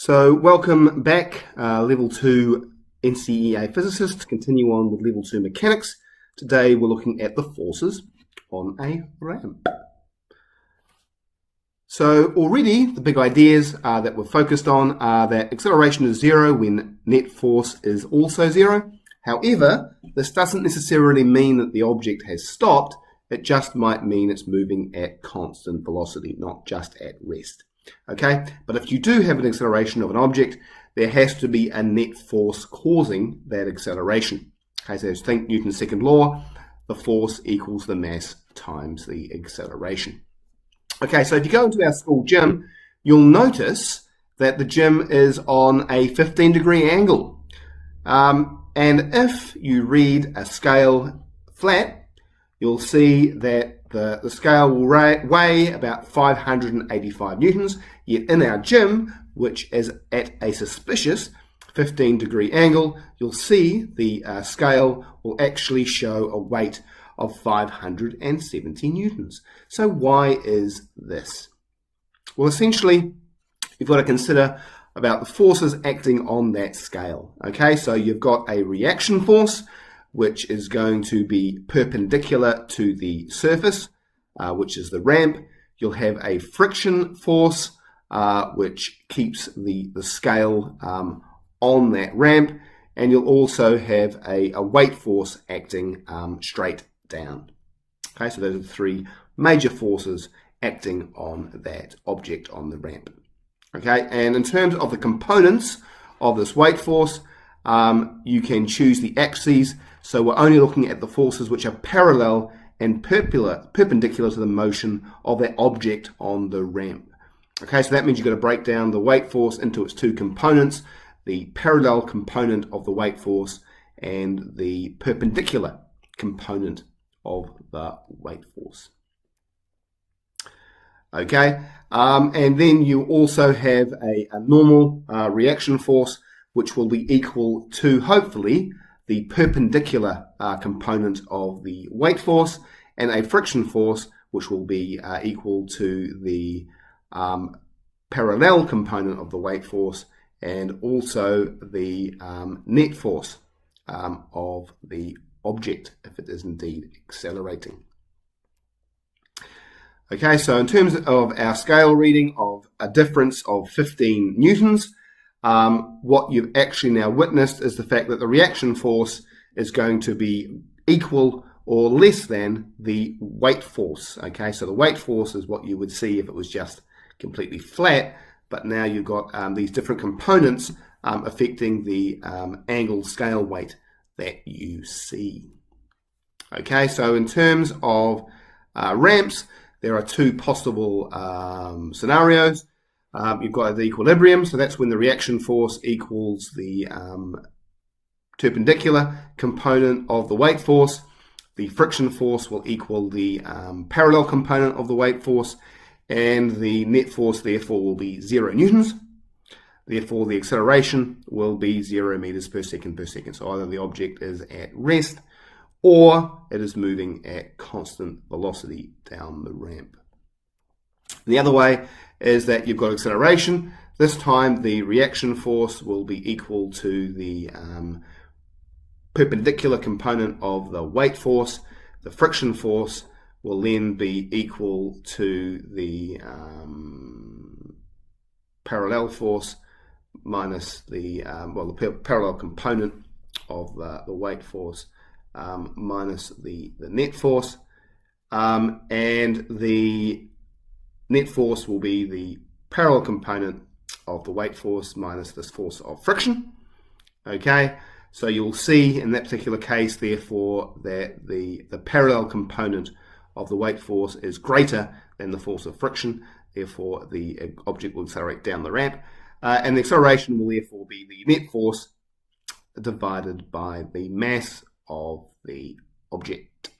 So welcome back, Level 2 NCEA physicists. Continue on with Level 2 mechanics. Today we're looking at the forces on a ramp. So already the big ideas that we're focused on are that acceleration is zero when net force is also zero. However, this doesn't necessarily mean that the object has stopped. It just might mean it's moving at constant velocity, not just at rest. Okay, but if you do have an acceleration of an object, there has to be a net force causing that acceleration. Okay, so think Newton's second law, the force equals the mass times the acceleration. Okay, so if you go into our school gym, you'll notice that the gym is on a 15-degree angle. And if you read a scale flat, you'll see that the scale will weigh about 585 newtons, yet in our gym, which is at a suspicious 15-degree angle, you'll see the scale will actually show a weight of 570 newtons. So why is this? Well, essentially, you've got to consider about the forces acting on that scale. Okay, so you've got a reaction force, which is going to be perpendicular to the surface, which is the ramp. You'll have a friction force, which keeps the scale on that ramp, and you'll also have a weight force acting straight down. Okay, so those are the three major forces acting on that object on the ramp. Okay, and in terms of the components of this weight force, you can choose the axes. So we're only looking at the forces which are parallel and perpendicular to the motion of that object on the ramp. Okay, so that means you've got to break down the weight force into its two components, the parallel component of the weight force and the perpendicular component of the weight force. Okay, and then you also have a normal reaction force, which will be equal to, hopefully, the perpendicular component of the weight force, and a friction force, which will be equal to the parallel component of the weight force, and also the net force of the object, if it is indeed accelerating. Okay, so in terms of our scale reading of a difference of 15 newtons, what you've actually now witnessed is the fact that the reaction force is going to be equal or less than the weight force. Okay, so the weight force is what you would see if it was just completely flat, but now you've got these different components affecting the angle scale weight that you see. Okay, so in terms of ramps, there are two possible scenarios. You've got the equilibrium, so that's when the reaction force equals the perpendicular component of the weight force. The friction force will equal the parallel component of the weight force, and the net force therefore will be 0 newtons. Therefore the acceleration will be 0 meters per second. So either the object is at rest or it is moving at constant velocity down the ramp. The other way is that you've got acceleration. This time the reaction force will be equal to the perpendicular component of the weight force. The friction force will then be equal to the parallel force minus the parallel component of the weight force minus the net force, and the net force will be the parallel component of the weight force minus this force of friction. Okay, so you'll see in that particular case, therefore, that the parallel component of the weight force is greater than the force of friction. Therefore, the object will accelerate down the ramp, and the acceleration will therefore be the net force divided by the mass of the object.